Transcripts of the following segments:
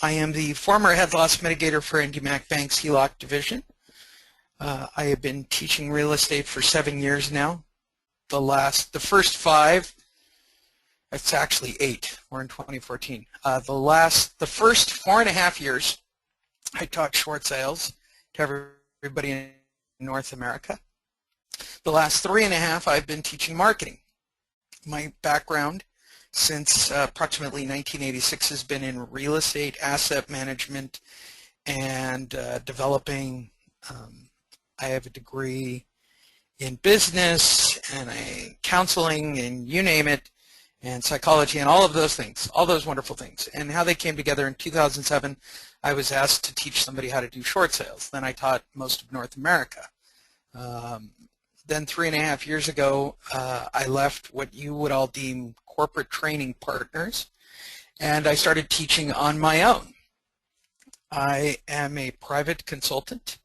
I am the former head loss mitigator for IndyMac Bank's HELOC division. I have been teaching real estate for 7 years now. The first 5, it's actually 8. We're in 2014. The first 4.5 years, I taught short sales to everybody in North America. The last 3.5, I've been teaching marketing. My background since approximately 1986 has been in real estate, asset management, and developing. I have a degree in business and counseling and you name it, and psychology and all of those things, all those wonderful things. And how they came together in 2007, I was asked to teach somebody how to do short sales. Then I taught most of North America. Then 3.5 years ago, I left what you would all deem corporate training partners, and I started teaching on my own. I am a private consultant,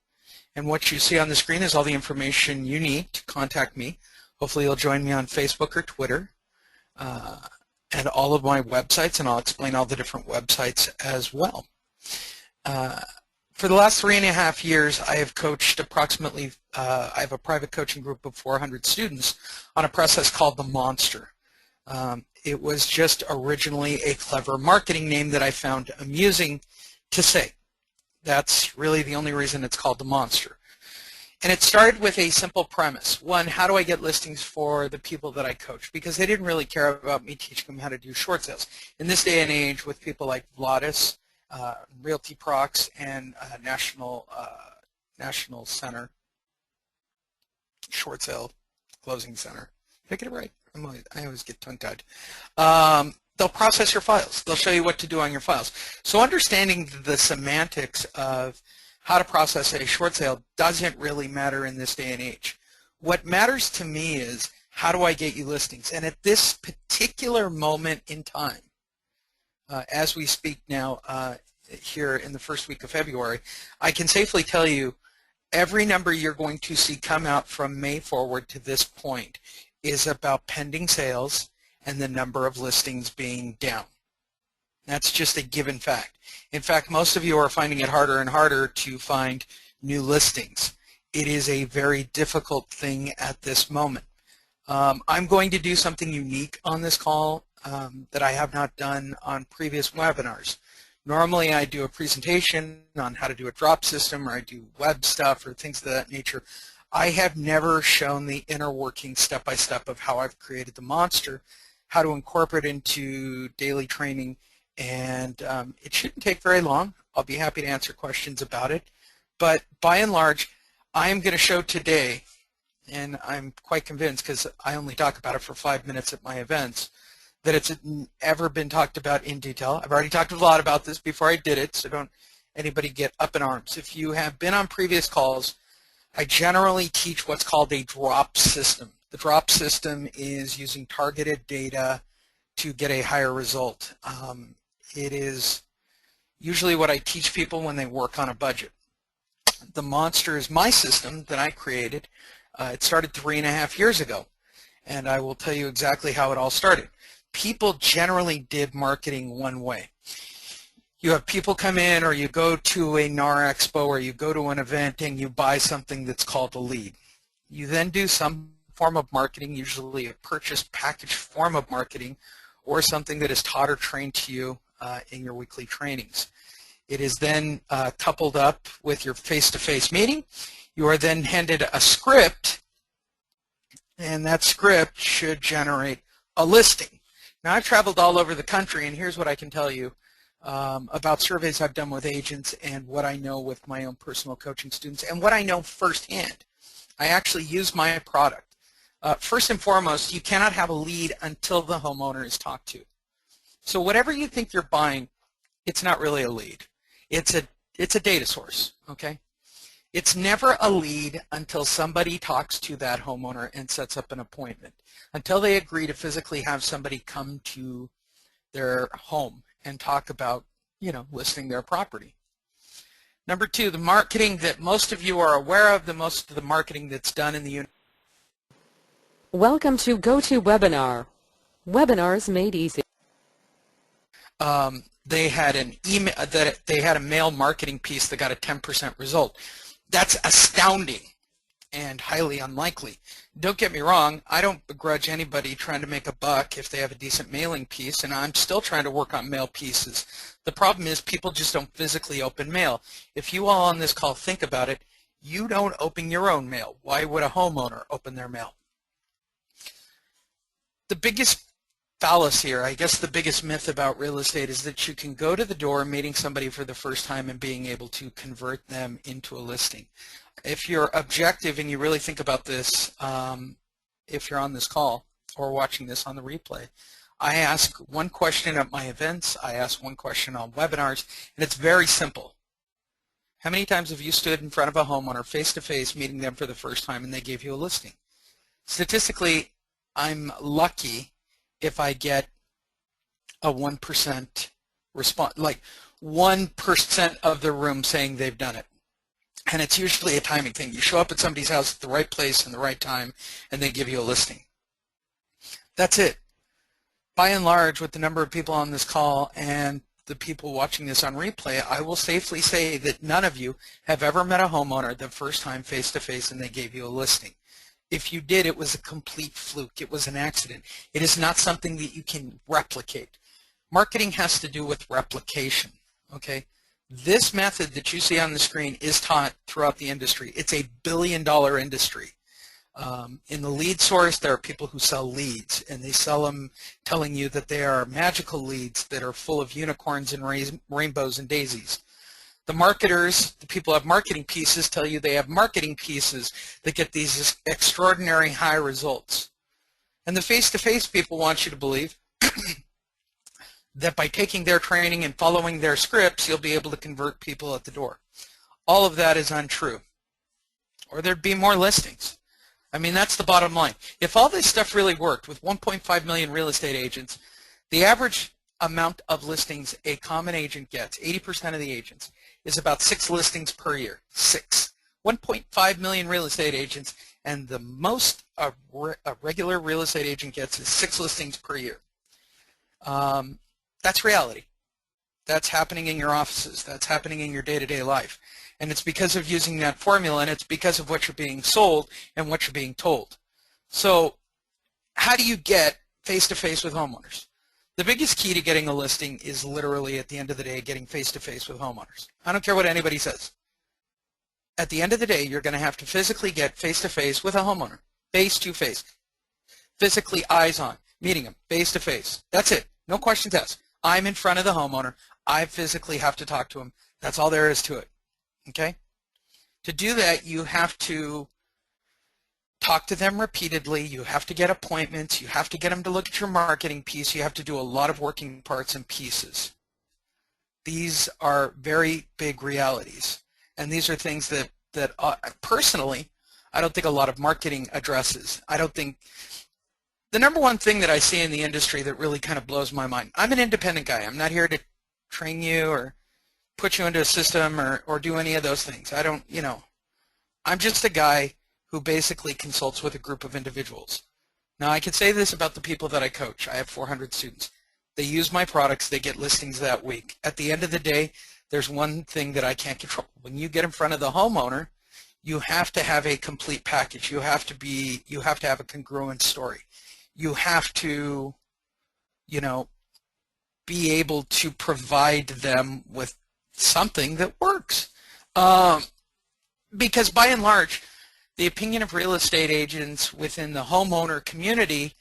and what you see on the screen is all the information you need to contact me. Hopefully you'll join me on Facebook or Twitter, and all of my websites, and I'll explain all the different websites as well. For the last 3.5 years, I have coached approximately, I have a private coaching group of 400 students on a process called the Monster. It was just originally a clever marketing name that I found amusing to say. That's really the only reason it's called the Monster. And it started with a simple premise. One, how do I get listings for the people that I coach? Because they didn't really care about me teaching them how to do short sales. In this day and age, with people like Vladis, Realty Procs, and National Center, Short Sale Closing Center. Did I get it right? I always get tongue-tied. They'll process your files. They'll show you what to do on your files. So understanding the semantics of how to process a short sale doesn't really matter in this day and age. What matters to me is how do I get you listings? And at this particular moment in time, as we speak now here in the first week of February, I can safely tell you every number you're going to see come out from May forward to this point is about pending sales and the number of listings being down. That's just a given fact. In fact, most of you are finding it harder and harder to find new listings. It is a very difficult thing at this moment. I'm going to do something unique on this call that I have not done on previous webinars. Normally I do a presentation on how to do a drop system, or I do web stuff or things of that nature. I have never shown the inner working step-by-step of how I've created the Monster, how to incorporate into daily training, and it shouldn't take very long. I'll be happy to answer questions about it. But by and large, I am going to show today, and I'm quite convinced because I only talk about it for 5 minutes at my events, that it's ever been talked about in detail. I've already talked a lot about this before I did it, so don't anybody get up in arms. If you have been on previous calls, I generally teach what's called a drop system. The drop system is using targeted data to get a higher result. It is usually what I teach people when they work on a budget. The Monster is my system that I created. It started 3.5 years ago, and I will tell you exactly how it all started. People generally did marketing one way. You have people come in, or you go to a NAR Expo, or you go to an event and you buy something that's called a lead. You then do some form of marketing, usually a purchase package form of marketing, or something that is taught or trained to you in your weekly trainings. It is then coupled up with your face-to-face meeting. You are then handed a script, and that script should generate a listing. Now, I've traveled all over the country, and here's what I can tell you about surveys I've done with agents and what I know with my own personal coaching students and what I know firsthand. I actually use my product. First and foremost, you cannot have a lead until the homeowner is talked to. So whatever you think you're buying, it's not really a lead. It's a data source, okay? It's never a lead until somebody talks to that homeowner and sets up an appointment, until they agree to physically have somebody come to their home and talk about, listing their property. Number 2, the marketing that most of you are aware of, most of the marketing that's done in the Welcome to GoToWebinar. Webinars made easy. they had an email that they had a mail marketing piece that got a 10% result. That's astounding and highly unlikely. Don't get me wrong, I don't begrudge anybody trying to make a buck if they have a decent mailing piece, and I'm still trying to work on mail pieces. The problem is people just don't physically open mail. If you all on this call think about it, you don't open your own mail. Why would a homeowner open their mail? The biggest fallacy here, I guess the biggest myth about real estate, is that you can go to the door meeting somebody for the first time and being able to convert them into a listing. If you're objective and you really think about this, if you're on this call or watching this on the replay, I ask one question at my events, I ask one question on webinars, and it's very simple. How many times have you stood in front of a homeowner face-to-face meeting them for the first time and they gave you a listing? Statistically, I'm lucky if I get a 1% response, like 1% of the room saying they've done it. And it's usually a timing thing. You show up at somebody's house at the right place and the right time, and they give you a listing. That's it. By and large, with the number of people on this call and the people watching this on replay, I will safely say that none of you have ever met a homeowner the first time face-to-face and they gave you a listing. If you did, it was a complete fluke. It was an accident. It is not something that you can replicate. Marketing has to do with replication, okay? This method that you see on the screen is taught throughout the industry. It's a billion-dollar industry. In the lead source, there are people who sell leads, and they sell them telling you that they are magical leads that are full of unicorns and rainbows and daisies. The marketers, the people who have marketing pieces, tell you they have marketing pieces that get these extraordinary high results. And the face-to-face people want you to believe that by taking their training and following their scripts, you'll be able to convert people at the door. All of that is untrue, or there'd be more listings. I mean, that's the bottom line. If all this stuff really worked with 1.5 million real estate agents, the average amount of listings a common agent gets, 80% of the agents, is about 6 listings per year. 6. 1.5 million real estate agents, and the most a regular real estate agent gets is 6 listings per year. That's reality. That's happening in your offices. That's happening in your day-to-day life. And it's because of using that formula, and it's because of what you're being sold and what you're being told. So how do you get face-to-face with homeowners? The biggest key to getting a listing is literally, at the end of the day, getting face-to-face with homeowners. I don't care what anybody says. At the end of the day, you're going to have to physically get face-to-face with a homeowner, face-to-face, physically eyes on, meeting them face-to-face. That's it. No questions asked. I'm in front of the homeowner. I physically have to talk to him. That's all there is to it. Okay? To do that, you have to talk to them repeatedly. You have to get appointments. You have to get them to look at your marketing piece. You have to do a lot of working parts and pieces. These are very big realities. And these are things that personally, I don't think a lot of marketing addresses. I don't think the number one thing that I see in the industry that really kind of blows my mind, I'm an independent guy. I'm not here to train you or put you into a system or do any of those things. I don't, I'm just a guy who basically consults with a group of individuals. Now, I can say this about the people that I coach. I have 400 students. They use my products. They get listings that week. At the end of the day, there's one thing that I can't control. When you get in front of the homeowner, you have to have a complete package. You have to have a congruent story. You have to, be able to provide them with something that works. Because by and large, the opinion of real estate agents within the homeowner community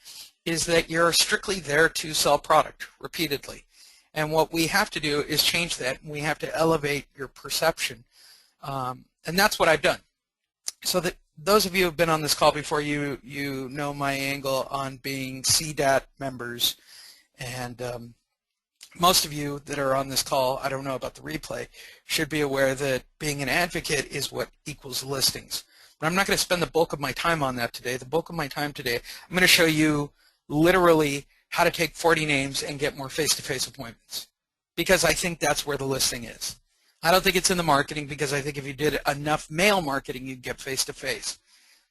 is that you're strictly there to sell product repeatedly. And what we have to do is change that. We have to elevate your perception. And that's what I've done. So that those of you who have been on this call before, you know my angle on being CDAT members. And most of you that are on this call, I don't know about the replay, should be aware that being an advocate is what equals listings. But I'm not going to spend the bulk of my time on that today. The bulk of my time today, I'm going to show you literally how to take 40 names and get more face-to-face appointments, because I think that's where the listing is. I don't think it's in the marketing, because I think if you did enough mail marketing, you'd get face-to-face.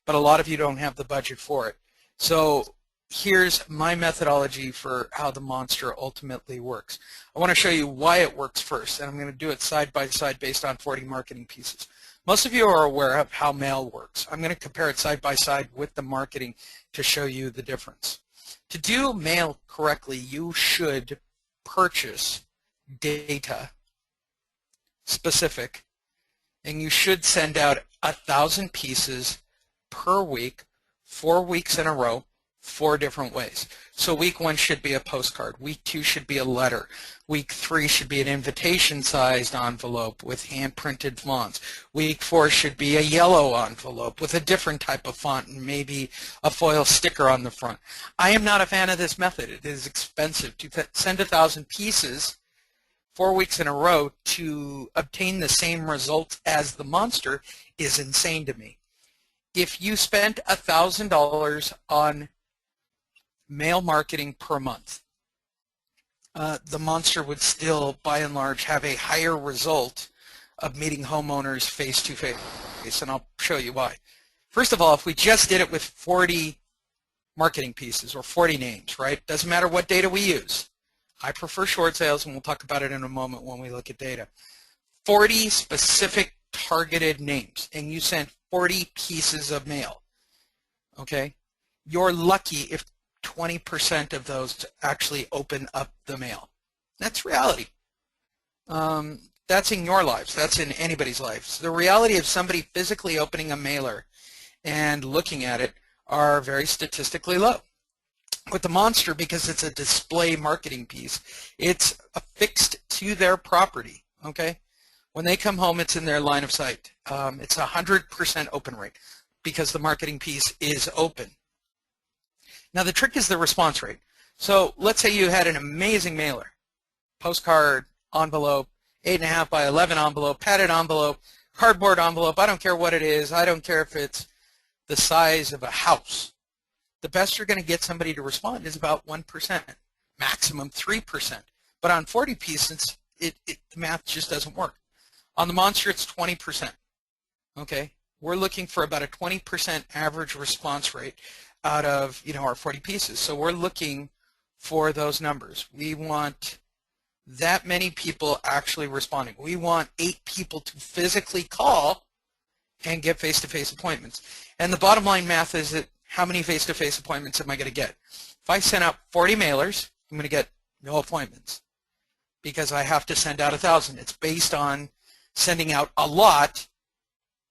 But a lot of you don't have the budget for it. So here's my methodology for how the monster ultimately works. I want to show you why it works first, and I'm going to do it side by side based on 40 marketing pieces. Most of you are aware of how mail works. I'm going to compare it side by side with the marketing to show you the difference. To do mail correctly, you should purchase data specific, and you should send out 1,000 pieces per week, 4 weeks in a row, 4 different ways. So week 1 should be a postcard. Week 2 should be a letter. Week 3 should be an invitation-sized envelope with hand-printed fonts. Week 4 should be a yellow envelope with a different type of font and maybe a foil sticker on the front. I am not a fan of this method. It is expensive. To send 1,000 pieces 4 weeks in a row to obtain the same results as the monster is insane to me. If you spent $1,000 on mail marketing per month, the monster would still, by and large, have a higher result of meeting homeowners face-to-face, and I'll show you why. First of all, if we just did it with 40 marketing pieces or 40 names, right? Doesn't matter what data we use. I prefer short sales, and we'll talk about it in a moment when we look at data. 40 specific targeted names, and you sent 40 pieces of mail, okay? You're lucky if 20% of those actually open up the mail. That's reality. That's in your lives. That's in anybody's lives. The reality of somebody physically opening a mailer and looking at it are very statistically low. With the monster, because it's a display marketing piece, it's affixed to their property, okay? When they come home, it's in their line of sight. It's 100% open rate because the marketing piece is open. Now the trick is the response rate. So let's say you had an amazing mailer, postcard, envelope, 8.5 by 11 envelope, padded envelope, cardboard envelope, I don't care what it is, I don't care if it's the size of a house. The best you're going to get somebody to respond is about 1%, maximum 3%. But on 40 pieces, the math just doesn't work. On the monster, it's 20%. Okay, we're looking for about a 20% average response rate out of our 40 pieces. So we're looking for those numbers. We want that many people actually responding. We want 8 people to physically call and get face-to-face appointments. And the bottom line math is that how many face-to-face appointments am I going to get? If I send out 40 mailers, I'm going to get no appointments because I have to send out 1,000. It's based on sending out a lot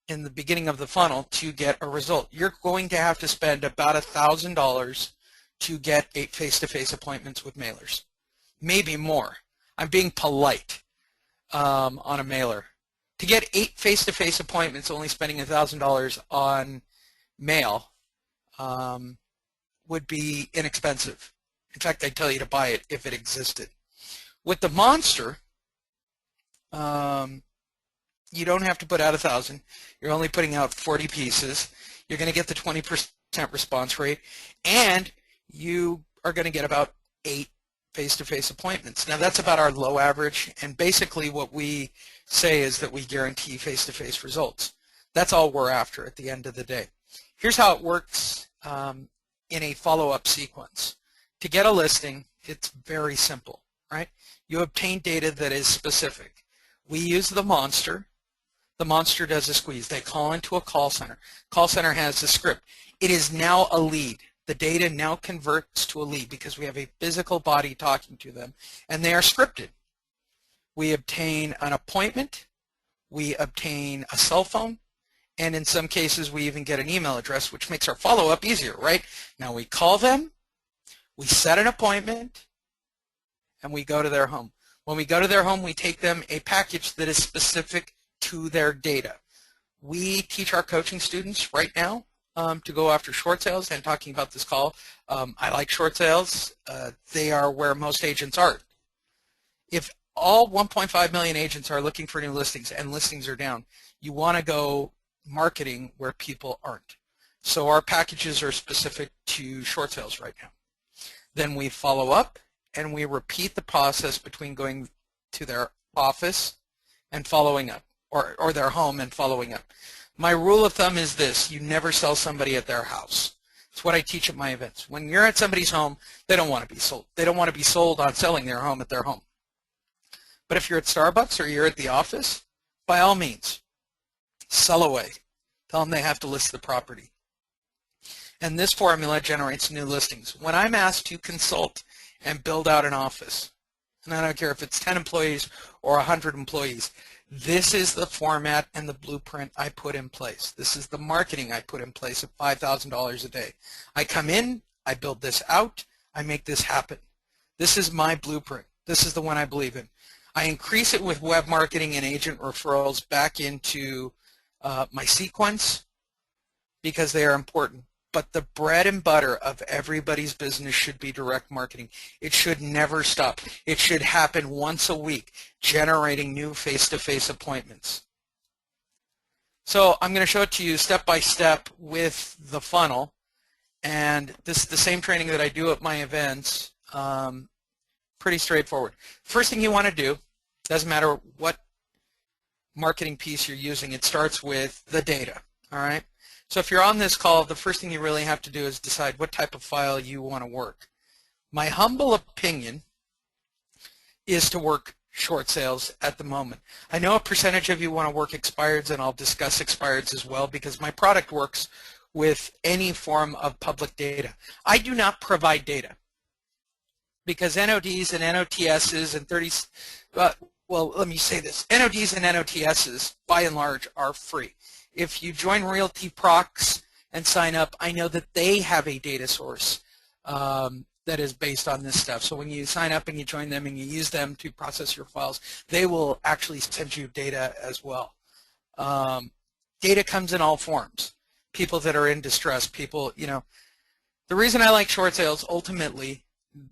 in the beginning of the funnel to get a result. You're going to have to spend about $1,000 to get 8 face-to-face appointments with mailers, maybe more. I'm being polite on a mailer. To get 8 face-to-face appointments, only spending $1,000 on mail would be inexpensive. In fact, I'd tell you to buy it if it existed. With the monster, you don't have to put out 1,000. You're only putting out 40 pieces. You're going to get the 20% response rate, and you are going to get about 8 face-to-face appointments. Now that's about our low average, and basically what we say is that we guarantee face-to-face results. That's all we're after at the end of the day. Here's how it works in a follow-up sequence. To get a listing, it's very simple, right? You obtain data that is specific. We use the monster. The monster does a squeeze. They call into a call center. Call center has a script. It is now a lead. The data now converts to a lead because we have a physical body talking to them, and they are scripted. We obtain an appointment. We obtain a cell phone. And in some cases, we even get an email address, which makes our follow-up easier, right? Now we call them, we set an appointment, and we go to their home. When we go to their home, we take them a package that is specific to their data. We teach our coaching students right now to go after short sales, and talking about this call, I like short sales. They are where most agents are. If all 1.5 million agents are looking for new listings and listings are down, you want to go marketing where people aren't. So our packages are specific to short sales right now. Then we follow up and we repeat the process between going to their office and following up, or their home and following up. My rule of thumb is this: you never sell somebody at their house. It's what I teach at my events. When you're at somebody's home, they don't want to be sold. They don't want to be sold on selling their home at their home. But if you're at Starbucks or you're at the office, by all means, sell away. Tell them they have to list the property. And this formula generates new listings. When I'm asked to consult and build out an office, and I don't care if it's 10 employees or 100 employees, this is the format and the blueprint I put in place. This is the marketing I put in place at $5,000 a day. I come in, I build this out, I make this happen. This is my blueprint. This is the one I believe in. I increase it with web marketing and agent referrals back into my sequence because they are important. But the bread and butter of everybody's business should be direct marketing. It should never stop. It should happen once a week, generating new face-to-face appointments. So I'm going to show it to you step by step with the funnel. And this is the same training that I do at my events. Pretty straightforward. First thing you want to do, doesn't matter what marketing piece you're using, it starts with the data. All right? So if you're on this call, the first thing you really have to do is decide what type of file you want to work. My humble opinion is to work short sales at the moment. I know a percentage of you want to work expireds, and I'll discuss expireds as well because my product works with any form of public data. I do not provide data because NODs and NOTSs and 30s, well, let me say this. NODs and NOTSs, by and large, are free. If you join Realty Procs and sign up, I know that they have a data source that is based on this stuff. So when you sign up and you join them and you use them to process your files, they will actually send you data as well. Data comes in all forms. People that are in distress, people, you know. The reason I like short sales, ultimately,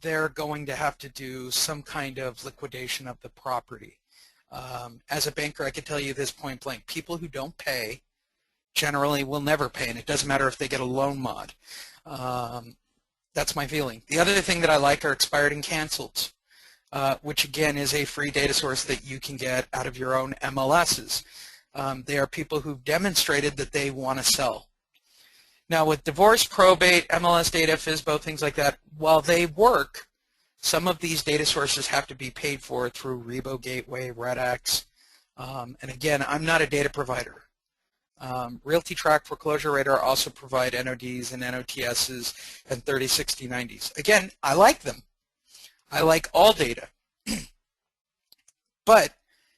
they're going to have to do some kind of liquidation of the property. As a banker, I can tell you this point blank. People who don't pay generally will never pay, and it doesn't matter if they get a loan mod. That's my feeling. The other thing that I like are expired and canceled, which again is a free data source that you can get out of your own MLSs. They are people who've demonstrated that they want to sell. Now with divorce, probate, MLS data, FSBO, things like that, while they work, some of these data sources have to be paid for through Rebo Gateway, RedX, and again, I'm not a data provider. Realty Track, Foreclosure Radar also provide NODs and NOTSs and 30, 60, 90s. Again, I like them. I like all data. But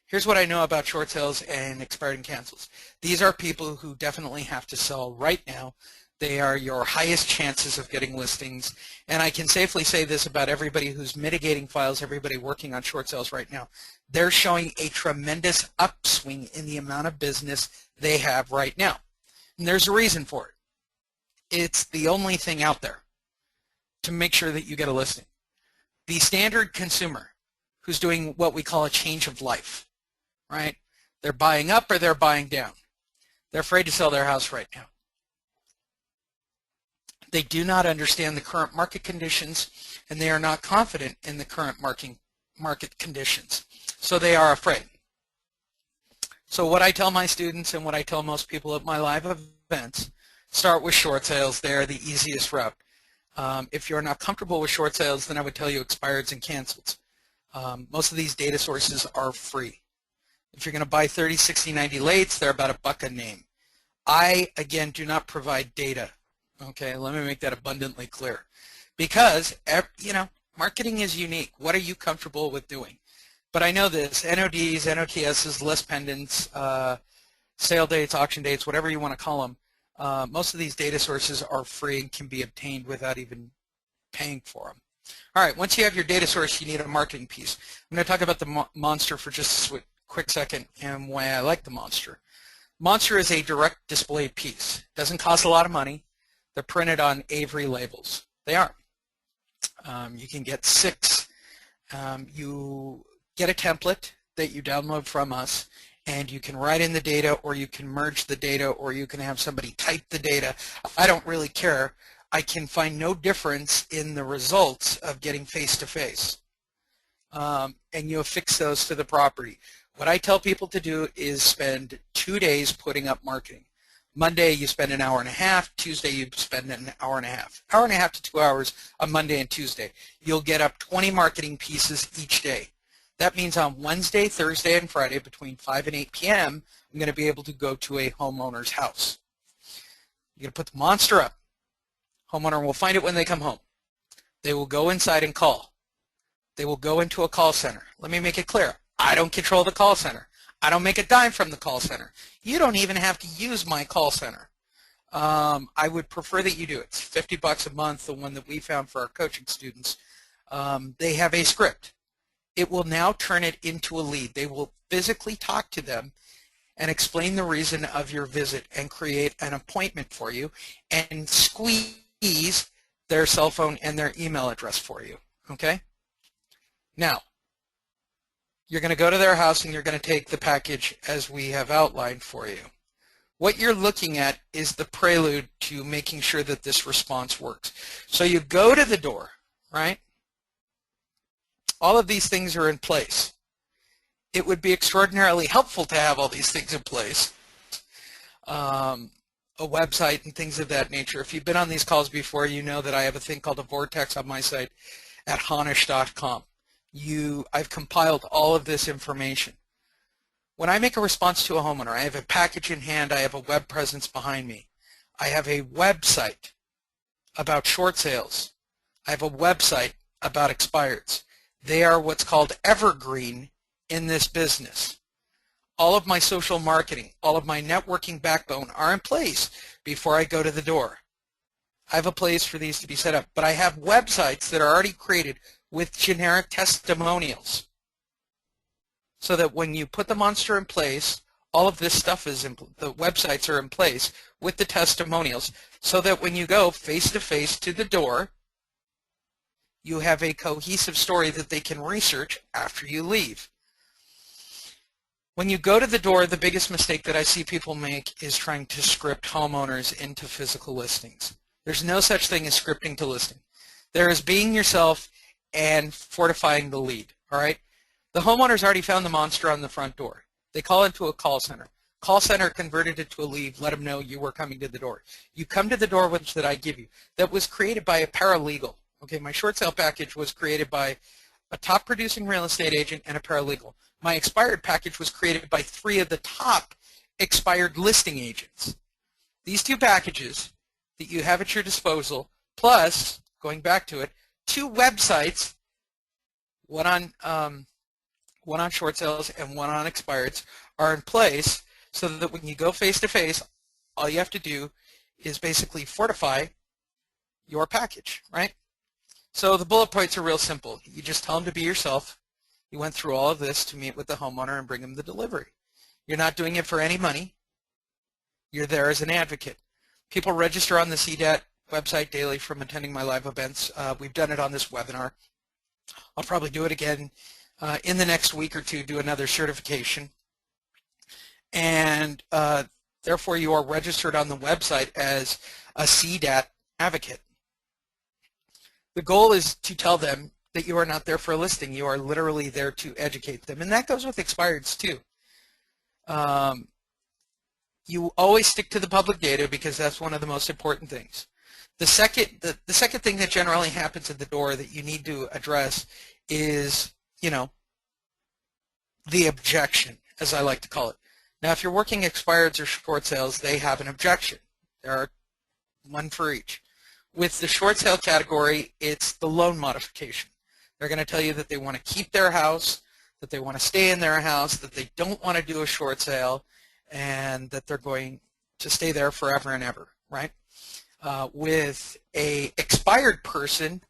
here's what I know about short sales and expired and cancels. These are people who definitely have to sell right now. They are your highest chances of getting listings. And I can safely say this about everybody who's mitigating files, everybody working on short sales right now. They're showing a tremendous upswing in the amount of business they have right now. And there's a reason for it. It's the only thing out there to make sure that you get a listing. The standard consumer who's doing what we call a change of life, right? They're buying up or they're buying down. They're afraid to sell their house right now. They do not understand the current market conditions, and they are not confident in the current market conditions. So they are afraid. So what I tell my students and what I tell most people at my live events, start with short sales. They are the easiest route. If you're not comfortable with short sales, then I would tell you expireds and cancels. Most of these data sources are free. If you're going to buy 30, 60, 90 lates, they're about $1 a name. I, again, do not provide data. Okay, let me make that abundantly clear. Because, you know, marketing is unique. What are you comfortable with doing? But I know this, NODs, NOTSs, list pendants, sale dates, auction dates, whatever you want to call them, most of these data sources are free and can be obtained without even paying for them. All right, once you have your data source, you need a marketing piece. I'm going to talk about the monster for just a quick second and why I like the monster. Monster is a direct display piece. Doesn't cost a lot of money. They're printed on Avery labels. They are. You can get 6. You get a template that you download from us, and you can write in the data, or you can merge the data, or you can have somebody type the data. I don't really care. I can find no difference in the results of getting face-to-face. And you affix those to the property. What I tell people to do is spend 2 days putting up marketing. Monday you spend an hour and a half, Tuesday you spend an hour and a half. Hour and a half to 2 hours on Monday and Tuesday. You'll get up 20 marketing pieces each day. That means on Wednesday, Thursday, and Friday between 5 and 8 p.m., I'm going to be able to go to a homeowner's house. You're going to put the monster up. Homeowner will find it when they come home. They will go inside and call. They will go into a call center. Let me make it clear. I don't control the call center. I don't make a dime from the call center. You don't even have to use my call center. I would prefer that you do it. It's $50 a month, the one that we found for our coaching students. They have a script. It will now turn it into a lead. They will physically talk to them and explain the reason of your visit and create an appointment for you and squeeze their cell phone and their email address for you. Okay? Now, you're going to go to their house and you're going to take the package as we have outlined for you. What you're looking at is the prelude to making sure that this response works. So you go to the door, right? All of these things are in place. It would be extraordinarily helpful to have all these things in place. A website and things of that nature. If you've been on these calls before, you know that I have a thing called a vortex on my site at honish.com. I've compiled all of this information. When I make a response to a homeowner, I have a package in hand, I have a web presence behind me. I have a website about short sales. I have a website about expireds. They are what's called evergreen in this business. All of my social marketing, all of my networking backbone are in place before I go to the door. I have a place for these to be set up, but I have websites that are already created with generic testimonials so that when you put the monster in place, all of this stuff is the websites are in place with the testimonials so that when you go face-to-face to the door, you have a cohesive story that they can research after you leave. When you go to the door, the biggest mistake that I see people make is trying to script homeowners into physical listings. There's no such thing as scripting to listing. There is being yourself and fortifying the lead, all right? The homeowner's already found the monster on the front door. They call into a call center. Call center converted it to a lead, let them know you were coming to the door. You come to the door which that I give you. That was created by a paralegal. Okay, my short sale package was created by a top producing real estate agent and a paralegal. My expired package was created by 3 of the top expired listing agents. These 2 packages that you have at your disposal, plus, going back to it, 2 websites, one on short sales and one on expireds, are in place so that when you go face-to-face, all you have to do is basically fortify your package, right? So the bullet points are real simple. You just tell them to be yourself. You went through all of this to meet with the homeowner and bring them the delivery. You're not doing it for any money. You're there as an advocate. People register on the CDAT website daily from attending my live events. We've done it on this webinar. I'll probably do it again in the next week or two, do another certification. And therefore you are registered on the website as a CDAT advocate. The goal is to tell them that you are not there for a listing. You are literally there to educate them. And that goes with expireds too. You always stick to the public data because that's one of the most important things. The second thing that generally happens at the door that you need to address is, you know, the objection, as I like to call it. Now, if you're working expireds or short sales, they have an objection. There are one for each. With the short sale category, it's the loan modification. They're going to tell you that they want to keep their house, that they want to stay in their house, that they don't want to do a short sale, and that they're going to stay there forever and ever, right? With a expired person,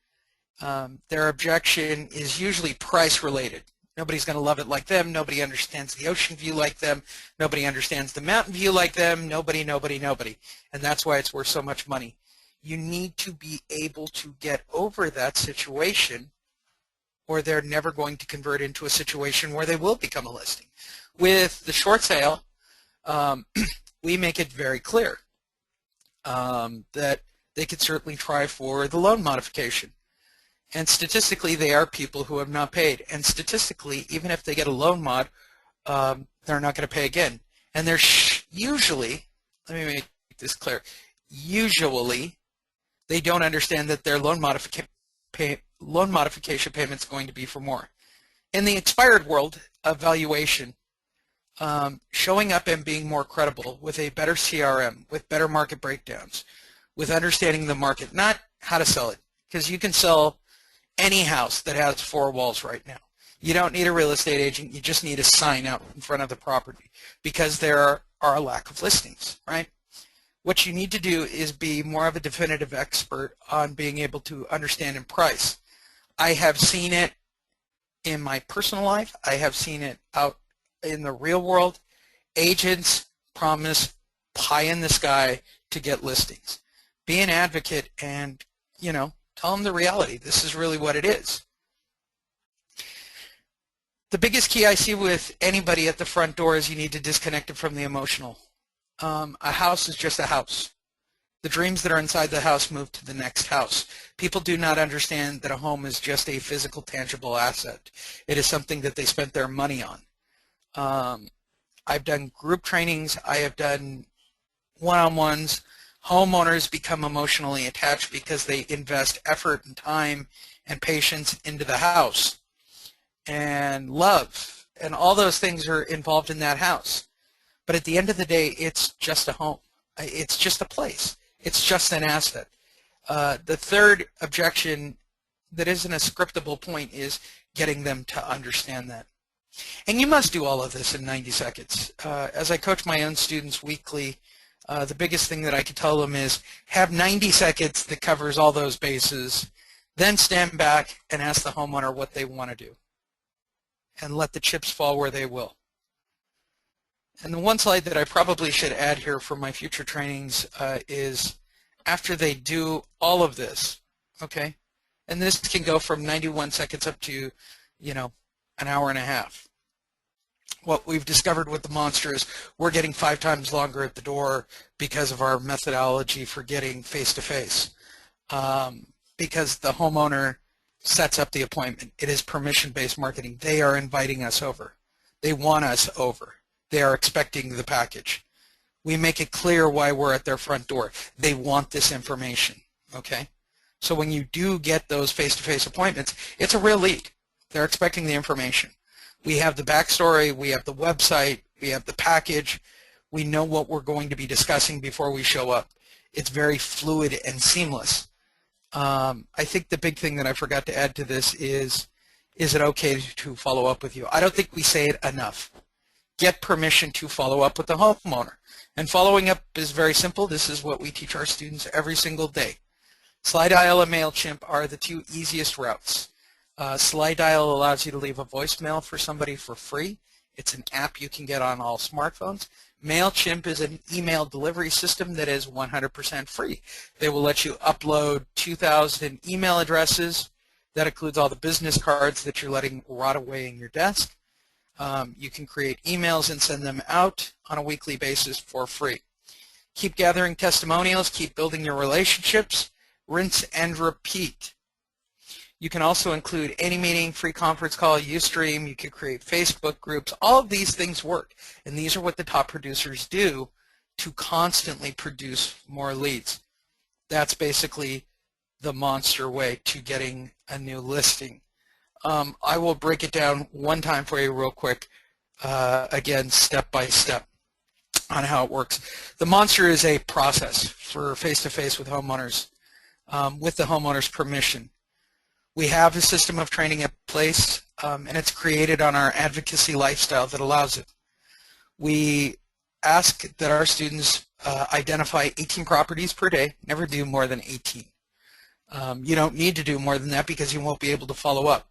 their objection is usually price related. Nobody's going to love it like them. Nobody understands the ocean view like them. Nobody understands the mountain view like them. Nobody. And that's why it's worth so much money. You need to be able to get over that situation, or they're never going to convert into a situation where they will become a listing. With the short sale, we make it very clear that they could certainly try for the loan modification. And statistically, they are people who have not paid. And statistically, even if they get a loan mod, they're not going to pay again. And they're usually, let me make this clear. Usually, they don't understand that their loan modification payment is going to be for more. In the expired world of valuation, showing up and being more credible with a better CRM, with better market breakdowns, with understanding the market, not how to sell it, because you can sell any house that has 4 walls right now. You don't need a real estate agent, you just need a sign out in front of the property because there are a lack of listings, right? What you need to do is be more of a definitive expert on being able to understand and price. I have seen it in my personal life. I have seen it out in the real world. Agents promise pie in the sky to get listings. Be an advocate and, you know, tell them the reality. This is really what it is. The biggest key I see with anybody at the front door is you need to disconnect it from the emotional. A house is just a house. The dreams that are inside the house move to the next house. People do not understand that a home is just a physical, tangible asset. It is something that they spent their money on. I've done group trainings. I have done one-on-ones. Homeowners become emotionally attached because they invest effort and time and patience into the house. And love, and all those things are involved in that house. But at the end of the day, it's just a home. It's just a place. It's just an asset. The third objection that isn't a scriptable point is getting them to understand that. And you must do all of this in 90 seconds. As I coach my own students weekly, the biggest thing that I could tell them is have 90 seconds that covers all those bases, then stand back and ask the homeowner what they want to do. And let the chips fall where they will. And the one slide that I probably should add here for my future trainings is after they do all of this, okay, and this can go from 91 seconds up to, you know, an hour and a half. What we've discovered with the monster is we're getting 5 times longer at the door because of our methodology for getting face-to-face. Because the homeowner sets up the appointment. It is permission-based marketing. They are inviting us over. They want us over. They are expecting the package. We make it clear why we're at their front door. They want this information, okay? So when you do get those face-to-face appointments, it's a real lead. They're expecting the information. We have the backstory, we have the website, we have the package. We know what we're going to be discussing before we show up. It's very fluid and seamless. I think the big thing that I forgot to add to this is it okay to follow up with you? I don't think we say it enough. Get permission to follow up with the homeowner. And following up is very simple. This is what we teach our students every single day. Slide Dial and MailChimp are the 2 easiest routes. Slide Dial allows you to leave a voicemail for somebody for free. It's an app you can get on all smartphones. MailChimp is an email delivery system that is 100% free. They will let you upload 2,000 email addresses. That includes all the business cards that you're letting rot away in your desk. You can create emails and send them out on a weekly basis for free. Keep gathering testimonials, keep building your relationships, rinse and repeat. You can also include any meeting, free conference call, Ustream. You can create Facebook groups. All of these things work, and these are what the top producers do to constantly produce more leads. That's basically the monster way to getting a new listing. I will break it down one time for you real quick, again, step by step on how it works. The monster is a process for face-to-face with homeowners, with the homeowner's permission. We have a system of training in place, and it's created on our advocacy lifestyle that allows it. We ask that our students identify 18 properties per day, never do more than 18. You don't need to do more than that because you won't be able to follow up.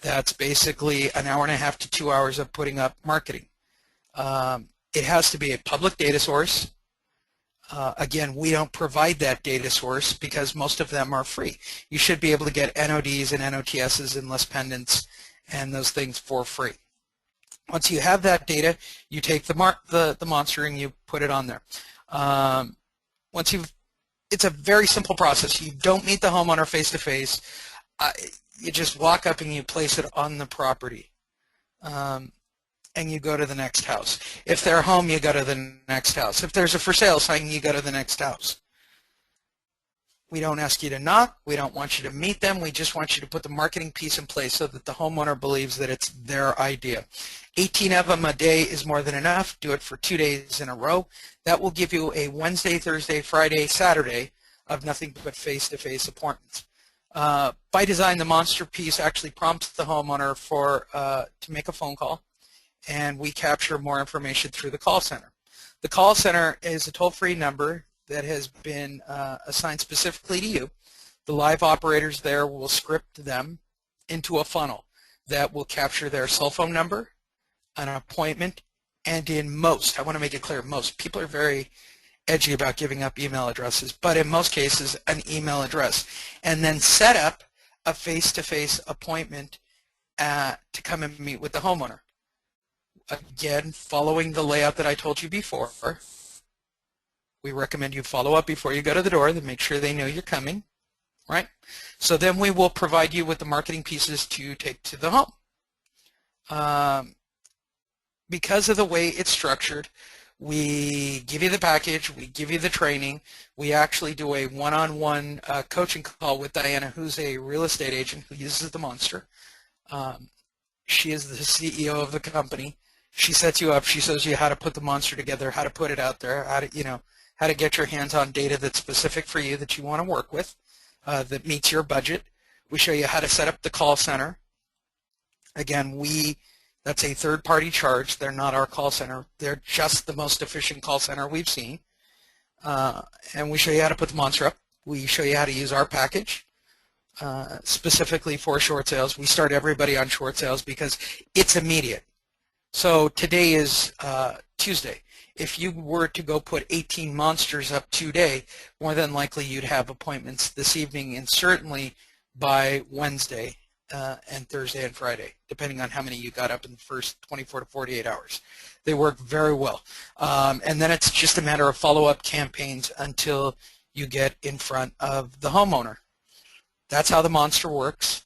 That's basically an hour and a half to 2 hours of putting up marketing. It has to be a public data source. Again, we don't provide that data source because most of them are free. You should be able to get NODs and NOTSs and list pendants and those things for free. Once you have that data, you take the monster and you put it on there. It's a very simple process. You don't meet the homeowner face-to-face. You just walk up and you place it on the property. and you go to the next house. If they're home, you go to the next house. If there's a for sale sign, you go to the next house. We don't ask you to knock. We don't want you to meet them. We just want you to put the marketing piece in place so that the homeowner believes that it's their idea. 18 of them a day is more than enough. Do it for 2 days in a row. That will give you a Wednesday, Thursday, Friday, Saturday of nothing but face-to-face appointments. By design, the monster piece actually prompts the homeowner to make a phone call, and we capture more information through the call center. The call center is a toll-free number that has been assigned specifically to you. The live operators there will script them into a funnel that will capture their cell phone number, an appointment, and in most, I want to make it clear, most people are very edgy about giving up email addresses, but in most cases, an email address, and then set up a face-to-face appointment to come and meet with the homeowner. Again, following the layout that I told you before, we recommend you follow up before you go to the door to make sure they know you're coming, right? So then we will provide you with the marketing pieces to take to the home. Because of the way it's structured, we give you the package, we give you the training, we actually do a one-on-one coaching call with Diana, who's a real estate agent who uses the monster. She is the CEO of the company. She sets you up, she shows you how to put the monster together, how to put it out there, how to get your hands on data that's specific for you that you want to work with, that meets your budget. We show you how to set up the call center. Again, that's a third-party charge. They're not our call center. They're just the most efficient call center we've seen. And we show you how to put the monster up. We show you how to use our package specifically for short sales. We start everybody on short sales because it's immediate. So today is Tuesday. If you were to go put 18 monsters up today, more than likely you'd have appointments this evening and certainly by Wednesday and Thursday and Friday, depending on how many you got up in the first 24 to 48 hours. They work very well. And then it's just a matter of follow-up campaigns until you get in front of the homeowner. That's how the monster works.